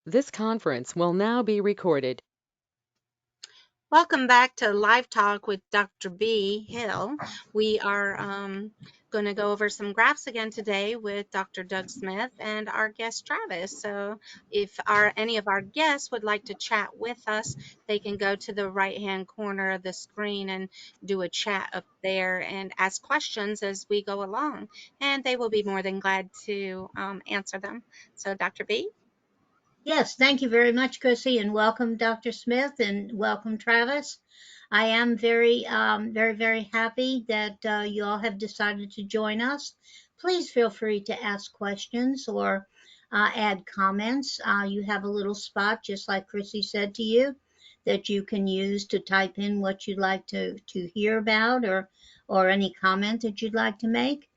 This conference will now be recorded. Welcome back to Live Talk with Dr. B. Hill. We are going to go over some graphs again today with Dr. Doug Smith and our guest Travis. So, if any of our guests would like to chat with us, they can go to the right-hand corner of the screen and do a chat up there and ask questions as we go along, and they will be more than glad to answer them. So, Dr. B. Yes, thank you very much, Chrissy, and welcome, Dr. Smith, and welcome, Travis. I am very happy that you all have decided to join us. Please feel free to ask questions or add comments. You have a little spot, just like Chrissy said to you, that you can use to type in what you'd like to hear about or any comment that you'd like to make.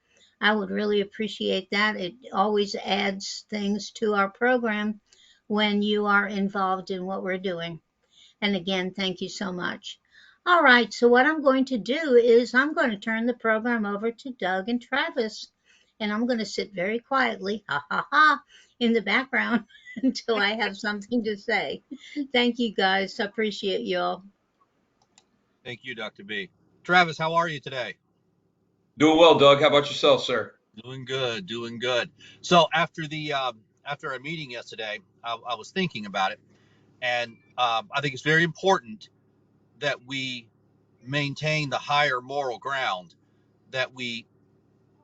I would really appreciate that. It always adds things to our program when you are involved in what we're doing. And again, thank you so much. All right, so what I'm going to do is I'm going to turn the program over to Doug and Travis. And I'm going to sit very quietly, ha ha ha, in the background until I have something to say. Thank you guys. I appreciate y'all. Thank you, Dr. B. Travis, how are you today? Doing well, Doug. How about yourself, sir? Doing good, doing good. So after our meeting yesterday, I was thinking about it, and I think it's very important that we maintain the higher moral ground, that we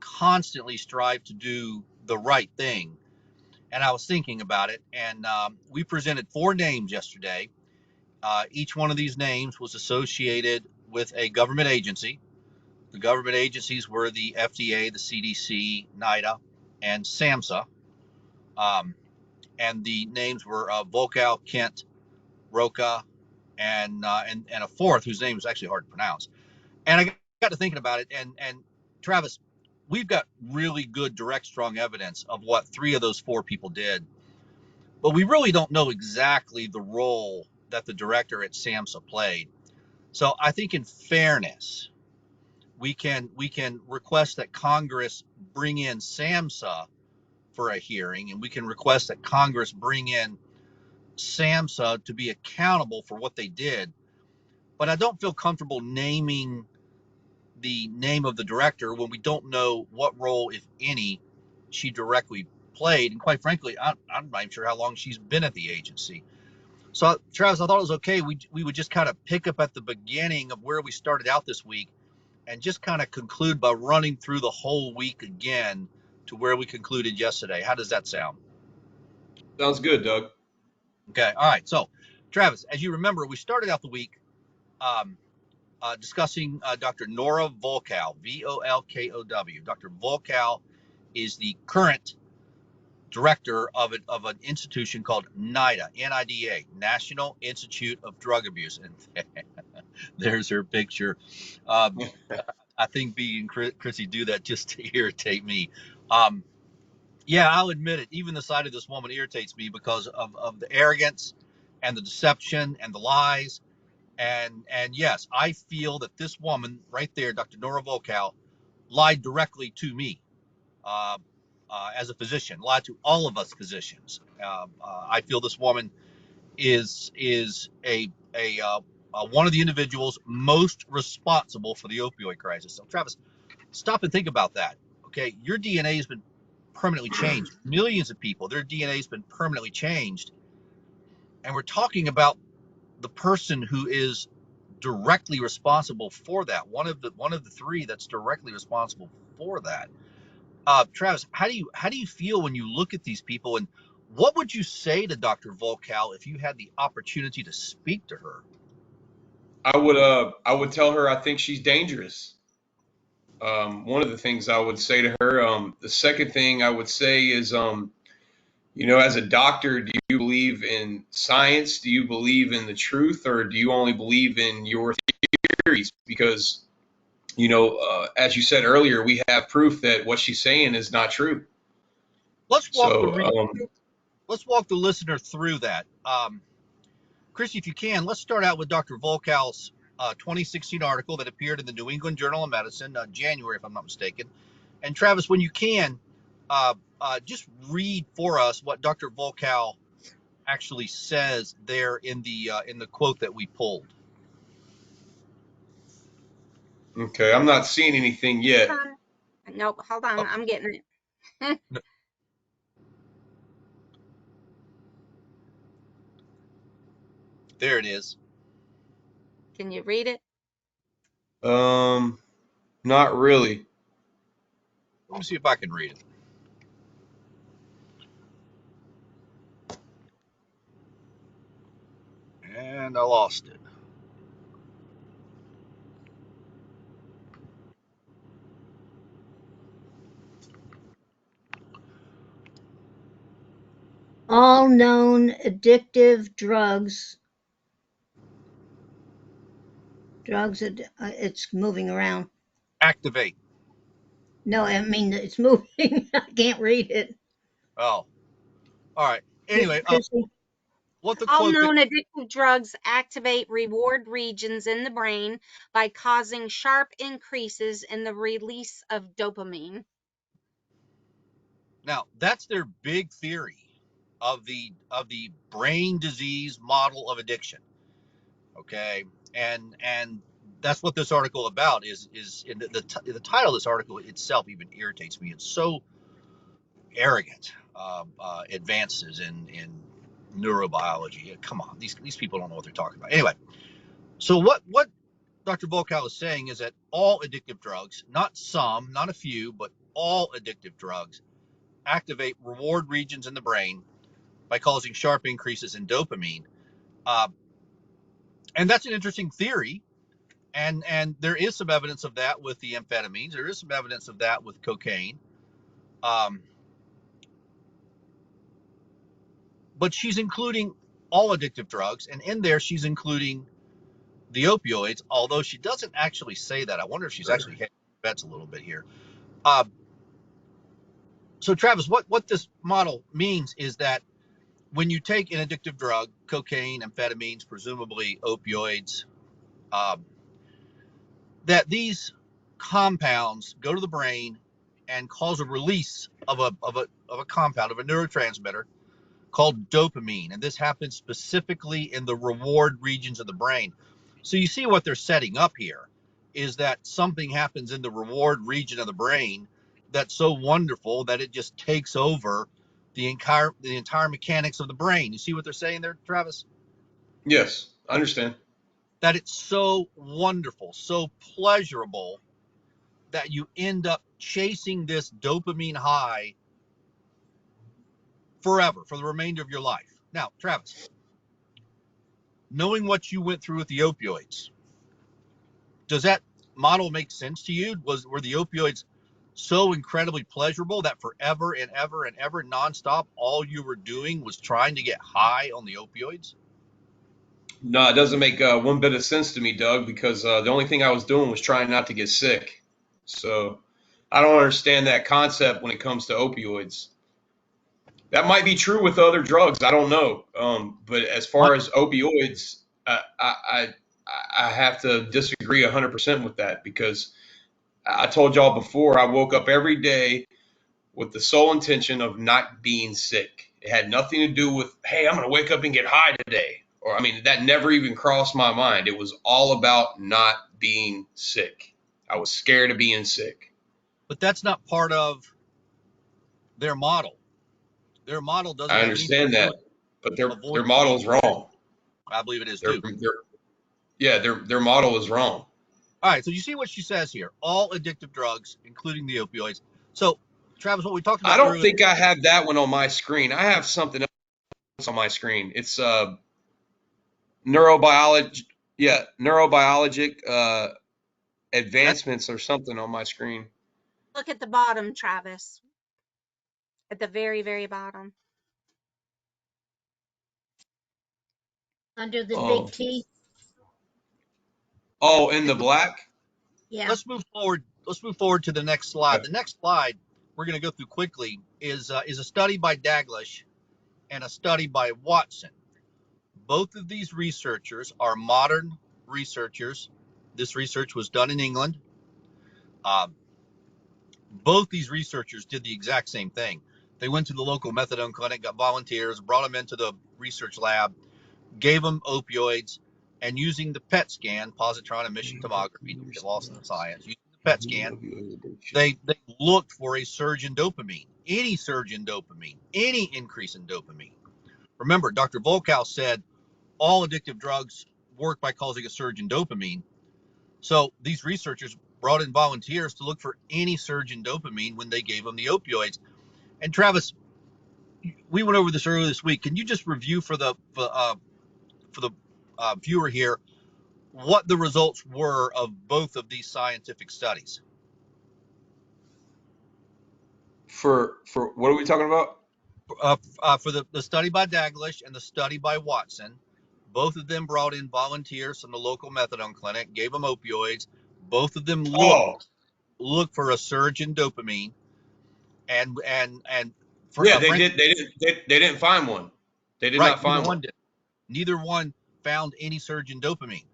constantly strive to do the right thing. And I was thinking about it, and we presented 4 names yesterday. Each one of these names was associated with a government agency. The government agencies were the FDA, the CDC, NIDA, and SAMHSA. Um, and the names were Volkow, Kent, Roca, and a fourth whose name is actually hard to pronounce. And I got to thinking about it, and Travis, we've got really good direct, strong evidence of what 3 of those 4 people did, but we really don't know exactly the role that the director at SAMHSA played. So I think, in fairness, we can request that Congress bring in SAMHSA for a hearing, and we can request that Congress bring in SAMHSA to be accountable for what they did. But I don't feel comfortable naming the name of the director when we don't know what role, if any, she directly played. And quite frankly, I'm not even sure how long she's been at the agency. So, Travis, I thought it was okay. We would just kind of pick up at the beginning of where we started out this week and just kind of conclude by running through the whole week again to where we concluded yesterday. How does that sound? Sounds good, Doug. Okay. All right. So, Travis, as you remember, we started out the week um, discussing Dr. Nora Volkow, Volkow. Dr. Volkow is the current director of an institution called NIDA, NIDA, National Institute of Drug Abuse. And there's her picture. Um, I think B and Chrissy do that just to irritate me. Um, yeah, I'll admit it. Even the sight of this woman irritates me because of the arrogance and the deception and the lies. And yes, I feel that this woman right there, Dr. Nora Volkow, lied directly to me uh, as a physician, lied to all of us physicians. I feel this woman is a one of the individuals most responsible for the opioid crisis. So, Travis, stop and think about that. Okay, your DNA has been permanently changed. Millions of people, their DNA has been permanently changed, and we're talking about the person who is directly responsible for that. One of the 3 that's directly responsible for that. Travis, how do you feel when you look at these people, and what would you say to Dr. Volkow if you had the opportunity to speak to her? I would tell her I think she's dangerous. One of the things I would say to her. The second thing I would say is, as a doctor, do you believe in science? Do you believe in the truth, or do you only believe in your theories? Because, as you said earlier, we have proof that what she's saying is not true. Let's walk the So, re- let's walk the listener through that. Chrissy, if you can, let's start out with Dr. Volkow's 2016 article that appeared in the New England Journal of Medicine, January, if I'm not mistaken. And Travis, when you can, just read for us what Dr. Volkow actually says there in the quote that we pulled. Okay, I'm not seeing anything yet. Nope, hold on. Oh, I'm getting it. no, there it is. Can you read it? Not really. Let me see if I can read it. And I lost it. All known addictive drugs. It's moving around. Activate. No, I mean, it's moving. I can't read it. Oh, all right. Anyway, Chrissy? what the All quote that known addictive drugs activate reward regions in the brain by causing sharp increases in the release of dopamine. now that's their big theory of the brain disease model of addiction. Okay, and that's what this article about is in the title of this article itself even irritates me. It's so arrogant. Advances in neurobiology. Come on, these people don't know what they're talking about. Anyway, so what Dr. Volkow is saying is that all addictive drugs, not some, not a few, but all addictive drugs, activate reward regions in the brain by causing sharp increases in dopamine. Uh, and that's an interesting theory. And there is some evidence of that with the amphetamines. There is some evidence of that with cocaine. Um, but she's including all addictive drugs, and in there she's including the opioids, although she doesn't actually say that. I wonder if she's actually hedging bets a little bit here. Uh, so, Travis, what this model means is that when you take an addictive drug, cocaine, amphetamines, presumably opioids, um, that these compounds go to the brain and cause a release of a compound, of a neurotransmitter called dopamine. And this happens specifically in the reward regions of the brain. So you see what they're setting up here is that something happens in the reward region of the brain that's so wonderful that it just takes over the entire mechanics of the brain. You see what they're saying there, Travis? Yes, I understand. That it's so wonderful, so pleasurable that you end up chasing this dopamine high forever, for the remainder of your life. Now, Travis, knowing what you went through with the opioids, does that model make sense to you? Were the opioids so incredibly pleasurable that forever and ever and ever nonstop, all you were doing was trying to get high on the opioids? No, it doesn't make one bit of sense to me, Doug, because the only thing I was doing was trying not to get sick. So I don't understand that concept when it comes to opioids. That might be true with other drugs. I don't know. But as What? far as opioids, I have to disagree 100% with that because I told y'all before I woke up every day with the sole intention of not being sick. It had nothing to do with, hey, I'm going to wake up and get high today. Or, I mean, that never even crossed my mind. It was all about not being sick. I was scared of being sick. But that's not part of their model. Their model doesn't I have anything to understand do that, with but their avoiding the model is opioids. wrong. I believe it is Their too. their model is wrong. All right, so you see what she says here. All addictive drugs, including the opioids. So, Travis, what we talked I about don't earlier. think I have that one on my screen. I have something else on my screen. It's neurobiology. Yeah, neurobiologic That's advancements or something on my screen. Look at the bottom, Travis. At the very, very bottom. Under the big Oh, T? oh, in the black. Yeah. let's move forward. Let's move forward to the next slide. Okay. The next slide we're going to go through quickly is a study by Daglish and a study by Watson. Both of these researchers are modern researchers. This research was done in England. Uh, both these researchers did the exact same thing. They went to the local methadone clinic, got volunteers, brought them into the research lab, gave them opioids, and using the PET scan, positron emission tomography, don't get lost in the science, using the PET scan, they looked for a surge in dopamine, any surge in dopamine, any increase in dopamine. Remember, Dr. Volkow said all addictive drugs work by causing a surge in dopamine. So these researchers brought in volunteers to look for any surge in dopamine when they gave them the opioids. And Travis, we went over this earlier this week. Can you just review for the viewer here what the results were of both of these scientific studies? For what are we talking about? For the study by Daglish and the study by Watson, both of them brought in volunteers from the local methadone clinic, gave them opioids. Both of them Oh, looked for a surge in dopamine, and for, yeah, they did. They didn't find one. They did right, not find one. neither one found any surge in dopamine.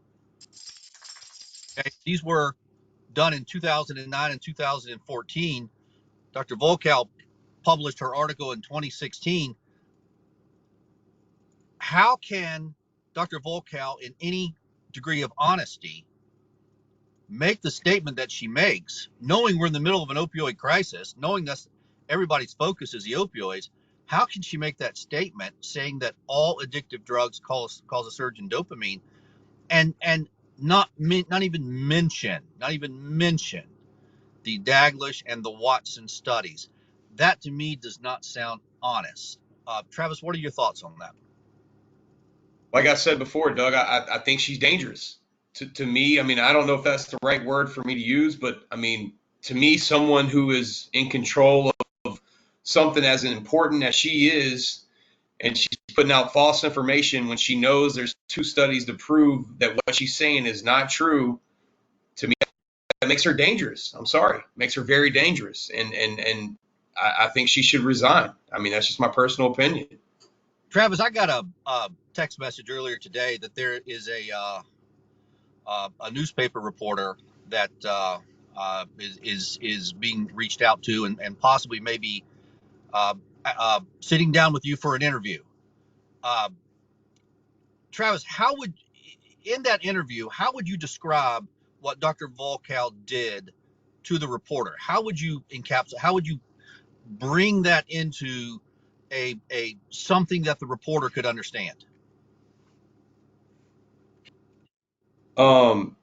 Okay? These were done in 2009 and 2014. Dr. Volkow published her article in 2016. How can Dr. Volkow, in any degree of honesty, make the statement that she makes, knowing we're in the middle of an opioid crisis, knowing that everybody's focus is the opioids? How can she make that statement saying that all addictive drugs cause a surge in dopamine, and not even mention the Daglish and the Watson studies? That to me does not sound honest. Travis, what are your thoughts on that? Like I said before, Doug, I think she's dangerous. To me, I mean, I don't know if that's the right word for me to use, but I mean, to me, someone who is in control of something as important as she is, and she's putting out false information when she knows there's 2 studies to prove that what she's saying is not true, to me, that makes her dangerous. I'm sorry, makes her very dangerous, and I think she should resign. I mean, that's just my personal opinion. Travis, I got a text message earlier today that there is a newspaper reporter that is being reached out to, and possibly maybe sitting down with you for an interview. Travis, in that interview, how would you describe what Dr. Volkow did to the reporter? How would you encapsulate? How would you bring that into a something that the reporter could understand? Well,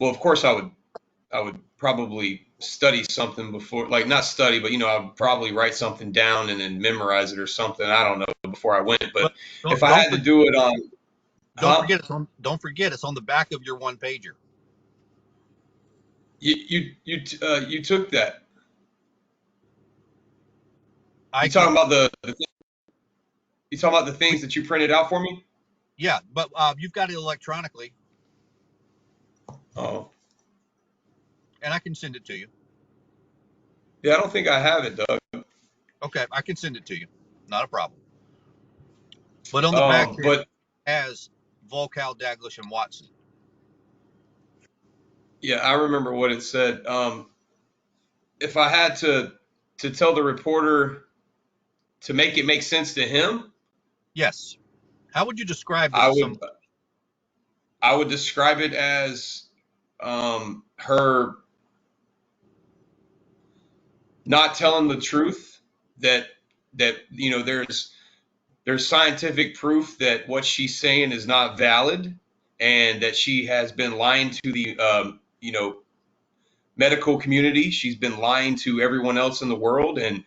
of course, I would probably study something before, like not study, but I would probably write something down and then memorize it or something. I don't know before I went, but if I had to do it on, don't forget it's on the back of your one pager. you took that. You talking about the things that you printed out for me? Yeah, but you've got it electronically. Oh. And I can send it to you. Yeah, I don't think I have it, Doug. Okay, I can send it to you. Not a problem. But on the back it has Volkow, Daglish, and Watson. Yeah, I remember what it said. If I had to tell the reporter to make it make sense to him, yes. How would you describe it? I would describe it as her not telling the truth, that there's scientific proof that what she's saying is not valid, and that she has been lying to the medical community. She's been lying to everyone else in the world, and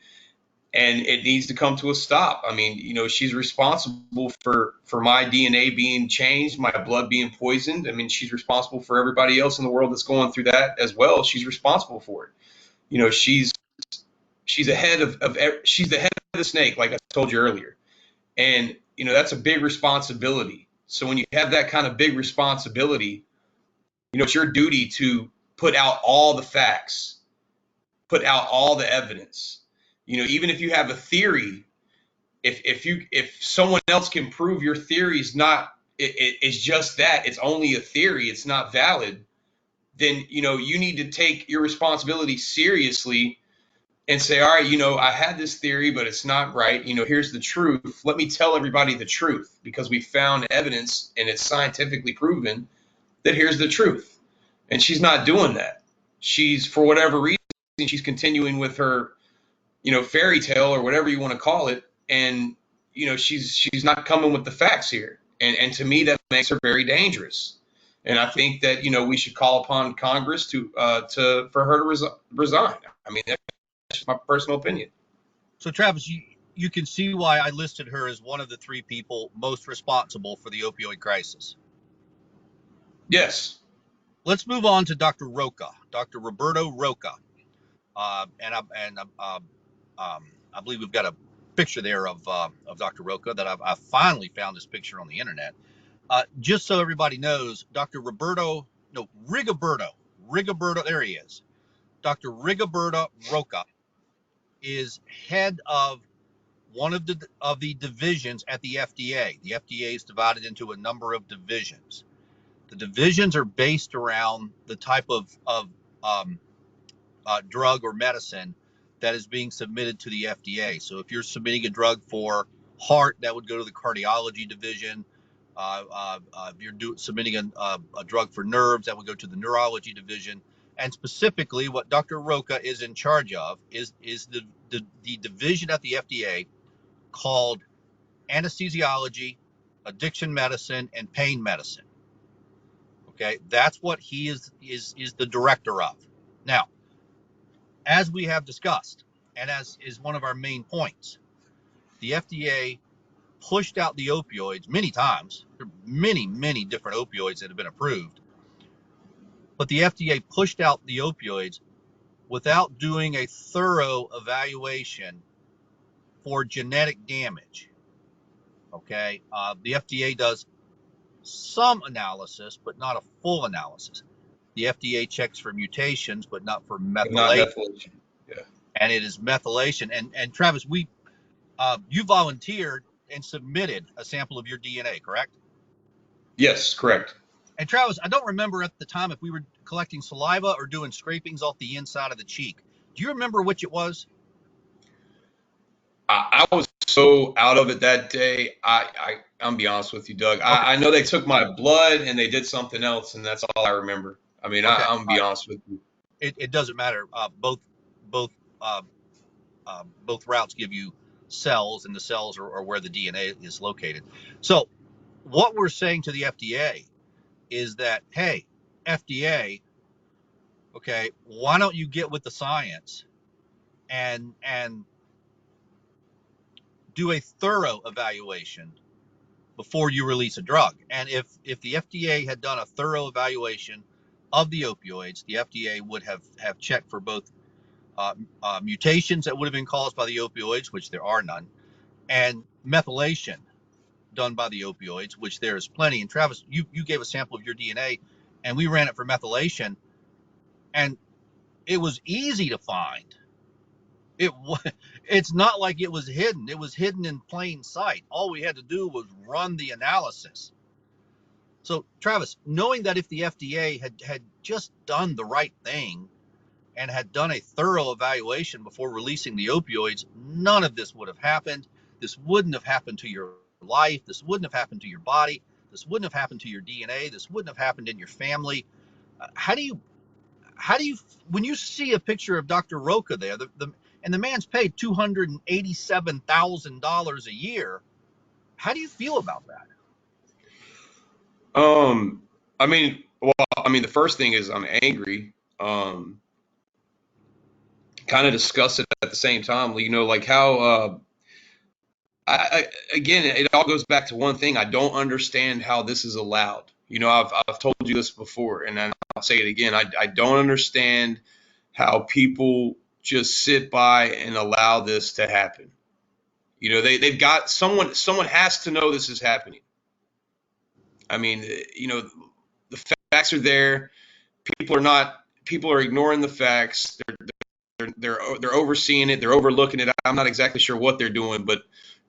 it needs to come to a stop. I mean, she's responsible for my DNA being changed, my blood being poisoned. I mean, she's responsible for everybody else in the world that's going through that as well. She's responsible for it. She's the head of the snake, like I told you earlier. And, that's a big responsibility. So when you have that kind of big responsibility, it's your duty to put out all the facts, put out all the evidence. Even if you have a theory, if someone else can prove your theory is not, it's just that, it's only a theory, it's not valid, then, you need to take your responsibility seriously and say, all right, I had this theory, but it's not right. Here's the truth. Let me tell everybody the truth, because we found evidence and it's scientifically proven that here's the truth. And she's not doing that. She's, for whatever reason, she's continuing with her, fairy tale or whatever you want to call it. And, she's not coming with the facts here. And to me, that makes her very dangerous. And I think that, we should call upon Congress for her to resign. I mean, that's my personal opinion. So, Travis, you can see why I listed her as one of the 3 people most responsible for the opioid crisis. Yes. Let's move on to Dr. Rocha, Dr. Roberto Rocha. I believe we've got a picture there of Dr. Rocha that I've finally found this picture on the internet. Just so everybody knows, Rigoberto, there he is. Dr. Rigoberto Rocha is head of one of the divisions at the FDA. The FDA is divided into a number of divisions. The divisions are based around the type of drug or medicine that is being submitted to the FDA. So if you're submitting a drug for heart, that would go to the cardiology division. If you're submitting a drug for nerves, that would go to the neurology division. And specifically, what Dr. Rocha is in charge of is the division at the FDA called anesthesiology, addiction medicine, and pain medicine. Okay, that's what he is the director of. Now, as we have discussed, and as is one of our main points, the FDA pushed out the opioids many times. There are many different opioids that have been approved. But the FDA pushed out the opioids without doing a thorough evaluation for genetic damage. Okay, the FDA does some analysis, but not a full analysis. The FDA checks for mutations, but not for methylation. Not methylation. Yeah. And it is methylation. And Travis, you volunteered and submitted a sample of your DNA, correct? Yes, correct. And Travis, I don't remember at the time if we were collecting saliva or doing scrapings off the inside of the cheek. Do you remember which it was? I was so out of it that day. I'm be honest with you, Doug. Okay. I know they took my blood and they did something else, and that's all I remember. I mean, okay. I'm be honest with you. It doesn't matter. Both routes give you cells, and the cells are where the DNA is located. So what we're saying to the FDA is that, hey, FDA, okay, why don't you get with the science and do a thorough evaluation before you release a drug? And if the FDA had done a thorough evaluation of the opioids, the FDA would have checked for both mutations that would have been caused by the opioids, which there are none, and methylation done by the opioids, which there is plenty. And Travis, you gave a sample of your DNA, and we ran it for methylation, and it was easy to find. It's not like it was hidden. It was hidden in plain sight. All we had to do was run the analysis. So, Travis, knowing that if the FDA had just done the right thing and had done a thorough evaluation before releasing the opioids, none of this would have happened. This wouldn't have happened to your life. This wouldn't have happened to your body. This wouldn't have happened to your DNA. This wouldn't have happened in your family. How do you, when you see a picture of Dr. Rocha there, and the man's paid $287,000 a year, how do you feel about that? I mean, the first thing is I'm angry. Kind of disgusted at the same time. Like how, again, it all goes back to one thing. I don't understand how this is allowed. I've told you this before, and I'll say it again. I don't understand how people just sit by and allow this to happen. They've got someone has to know this is happening. I mean, the facts are there. People are ignoring the facts. They're overseeing it. They're overlooking it. I'm not exactly sure what they're doing, but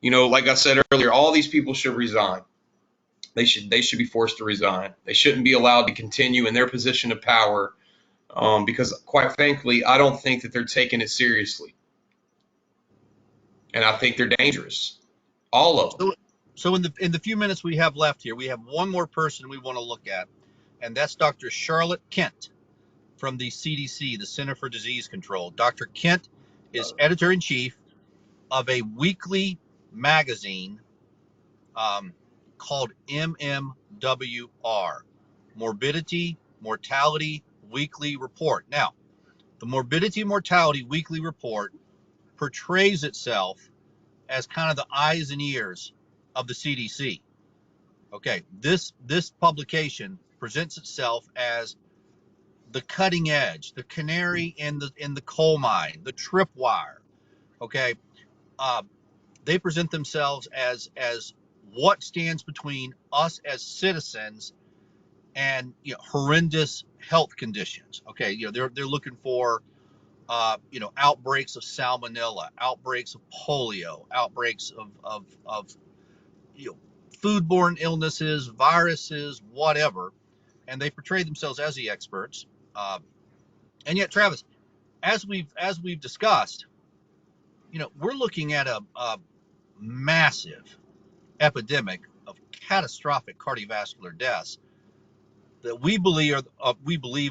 like I said earlier, all these people should resign. They should be forced to resign. They shouldn't be allowed to continue in their position of power, because quite frankly, I don't think that they're taking it seriously. and I think they're dangerous. All of them. So in the few minutes we have left here, we have one more person we want to look at, and that's Dr. Charlotte Kent from the CDC, the Center for Disease Control. Dr. Kent is editor-in-chief of a weekly magazine called MMWR, Morbidity Mortality Weekly Report. Now, the Morbidity Mortality Weekly Report portrays itself as kind of the eyes and ears of the CDC. Okay, this publication presents itself as the cutting edge, the canary in the coal mine, the tripwire. Okay, they present themselves as what stands between us as citizens and horrendous health conditions. Okay, they're looking for outbreaks of salmonella, outbreaks of polio, outbreaks of foodborne illnesses, viruses, whatever, and they portray themselves as the experts. And yet, Travis, as we've discussed, we're looking at a massive epidemic of catastrophic cardiovascular deaths that we believe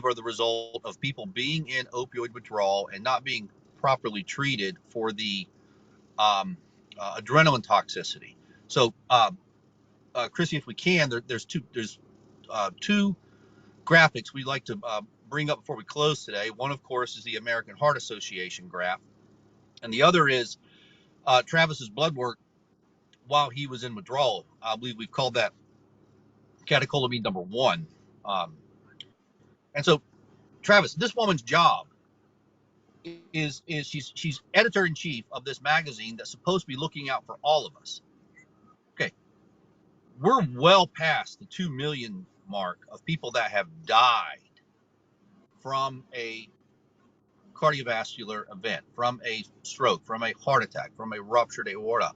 are the result of people being in opioid withdrawal and not being properly treated for the adrenaline toxicity. So, Chrissy, if we can, there's two graphics we'd like to bring up before we close today. One, of course, is the American Heart Association graph, and the other is Travis's blood work while he was in withdrawal. I believe we've called that catecholamine number 1. And so, Travis, this woman's job is she's editor-in-chief of this magazine that's supposed to be looking out for all of us. Okay, we're well past the 2 million mark of people that have died from a cardiovascular event, from a stroke, from a heart attack, from a ruptured aorta.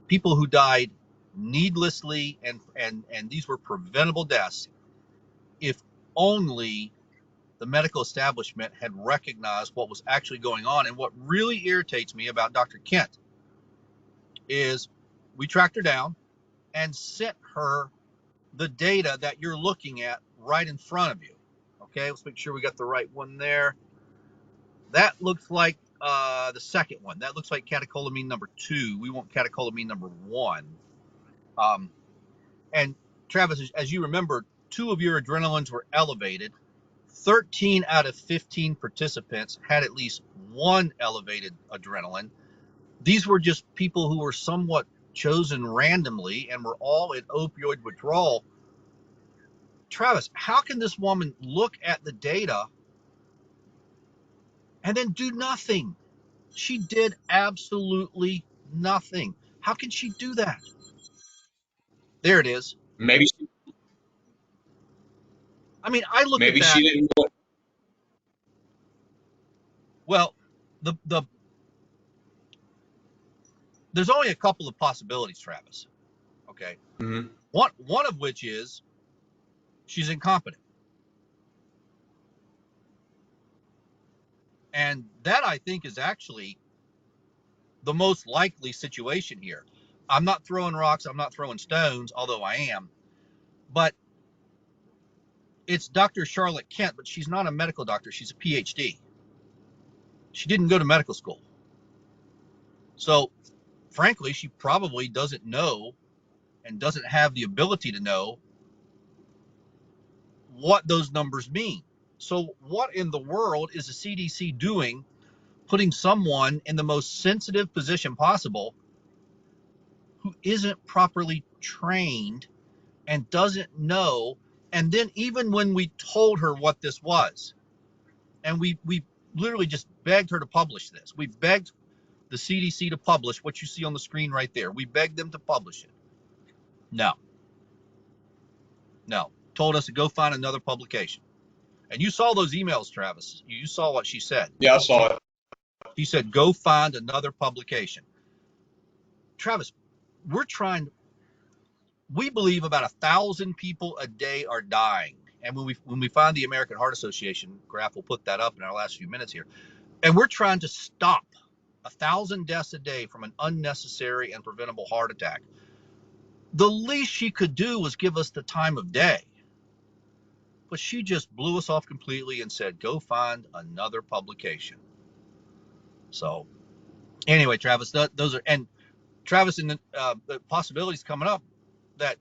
People who died needlessly, and these were preventable deaths if only the medical establishment had recognized what was actually going on. And what really irritates me about Dr. Kent is we tracked her down and sent her the data that you're looking at right in front of you. Okay, let's make sure we got the right one there. That looks like the second one. That looks like catecholamine number 2. We want catecholamine number 1. And Travis, as you remember, 2 of your adrenalines were elevated. 13 out of 15 participants had at least 1 elevated adrenaline. These were just people who were somewhat chosen randomly and were all in opioid withdrawal. Travis, how can this woman look at the data and then do nothing? She did absolutely nothing. How can she do that? There it is. Maybe I mean, I look at maybe that. she didn't want. Well, there's only a couple of possibilities, Travis. Okay. Mhm. One of which is she's incompetent. And that, I think, is actually the most likely situation here. I'm not throwing rocks, I'm not throwing stones, although I am. But it's Dr. Charlotte Kent, but she's not a medical doctor. She's a PhD. She didn't go to medical school. So, frankly, she probably doesn't know and doesn't have the ability to know what those numbers mean. So what in the world is the CDC doing, putting someone in the most sensitive position possible who isn't properly trained and doesn't know? And then even when we told her what this was, and we literally just begged her to publish this. We begged the CDC to publish what you see on the screen right there. We begged them to publish it. No. Told us to go find another publication. And you saw those emails, Travis. You saw what she said. Yeah, I saw it. She said, go find another publication. Travis, we believe about 1,000 people a day are dying. And when we find the American Heart Association graph, we'll put that up in our last few minutes here. And we're trying to stop 1,000 deaths a day from an unnecessary and preventable heart attack. The least she could do was give us the time of day. But she just blew us off completely and said, go find another publication. So anyway, Travis, those are, and Travis, and the possibilities coming up that,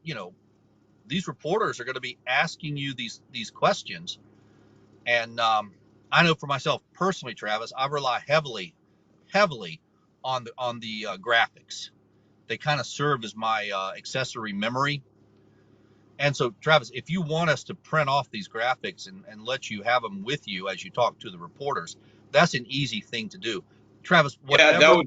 these reporters are going to be asking you these questions. And I know for myself personally, Travis, I rely heavily on the graphics. They kind of serve as my accessory memory. And so, Travis, if you want us to print off these graphics and let you have them with you as you talk to the reporters, that's an easy thing to do. Travis, Yeah, whatever.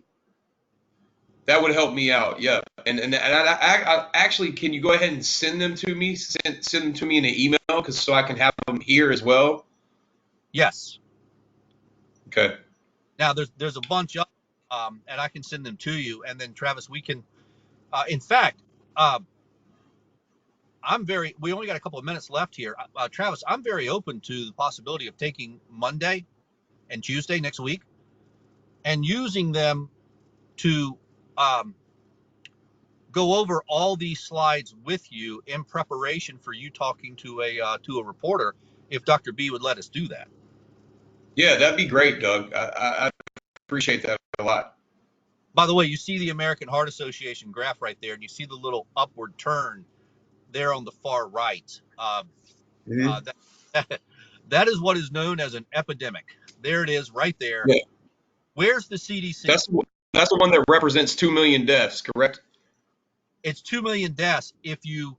that would help me out. Yeah, and I actually, can you go ahead and send them to me? Send them to me in an email, so I can have them here as well. Yes. Okay. Now there's a bunch of, and I can send them to you, and then Travis, we can. In fact, we only got a couple of minutes left here. Travis, I'm very open to the possibility of taking Monday and Tuesday next week and using them to go over all these slides with you in preparation for you talking to a reporter, if Dr. B would let us do that. Yeah, that'd be great, Doug. I appreciate that a lot. By the way, you see the American Heart Association graph right there, and you see the little upward turn there on the far right. That is what is known as an epidemic. There it is right there. Yeah. Where's the CDC? That's the one that represents 2 million deaths, correct? It's 2 million deaths if you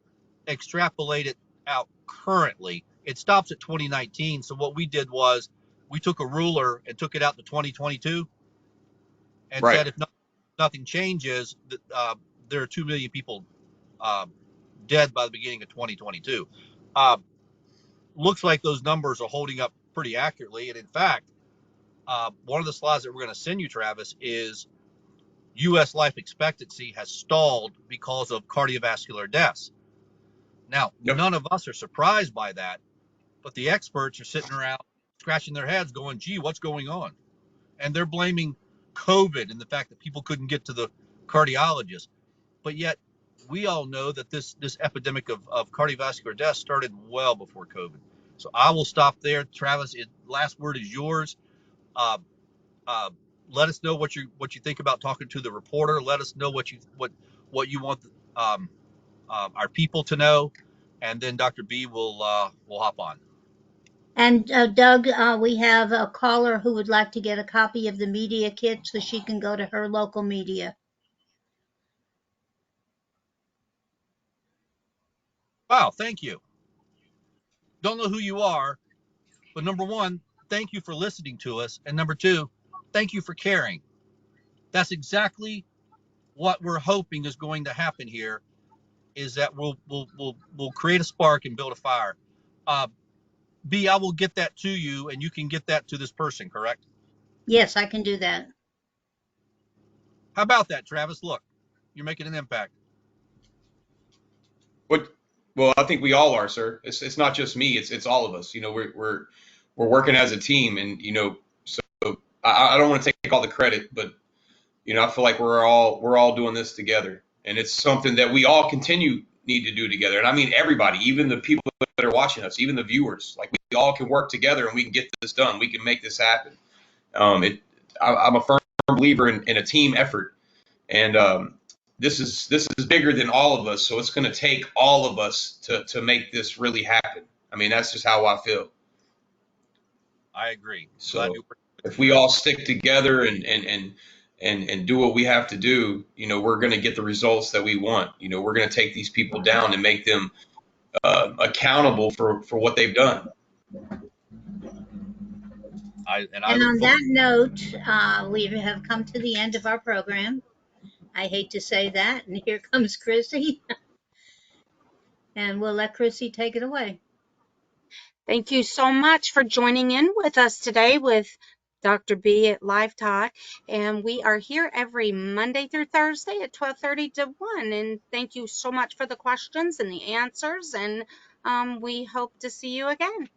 extrapolate it out currently. It stops at 2019. So what we did was we took a ruler and took it out to 2022 and Right. said if nothing changes, there are 2 million people dead by the beginning of 2022. Looks like those numbers are holding up pretty accurately. And in fact, one of the slides that we're going to send you, Travis, is U.S. life expectancy has stalled because of cardiovascular deaths. Now, Yep. none of us are surprised by that, but the experts are sitting around scratching their heads going, gee, what's going on? And they're blaming COVID and the fact that people couldn't get to the cardiologist. But yet, we all know that this epidemic of cardiovascular death started well before COVID. So I will stop there. Travis, last word is yours. Uh, let us know what you think about talking to the reporter. Let us know what you want our people to know, and then Dr. B will hop on. And Doug, we have a caller who would like to get a copy of the media kit so she can go to her local media. Wow, thank you. Don't know who you are, but number one, thank you for listening to us, and number two, thank you for caring. That's exactly what we're hoping is going to happen here. Is that we'll create a spark and build a fire. B, I will get that to you, and you can get that to this person, correct? Yes, I can do that. How about that, Travis? Look, you're making an impact. Well, I think we all are, sir. It's not just me. It's all of us. We're working as a team, and so I don't want to take all the credit, but I feel like we're all doing this together, and it's something that we all need to do together. And I mean everybody, even the people that are watching us, even the viewers. Like, we all can work together, and we can get this done. We can make this happen. I'm a firm believer in a team effort, and this is bigger than all of us. So it's going to take all of us to make this really happen. I mean, that's just how I feel. I agree. So if we all stick together and do what we have to do, we're going to get the results that we want. We're going to take these people down and make them accountable for what they've done. And on that note, we have come to the end of our program. I hate to say that, and here comes Chrissy. And we'll let Chrissy take it away. Thank you so much for joining in with us today with Dr. B at Live Talk. And we are here every Monday through Thursday at 12:30 to 1. And thank you so much for the questions and the answers. And we hope to see you again.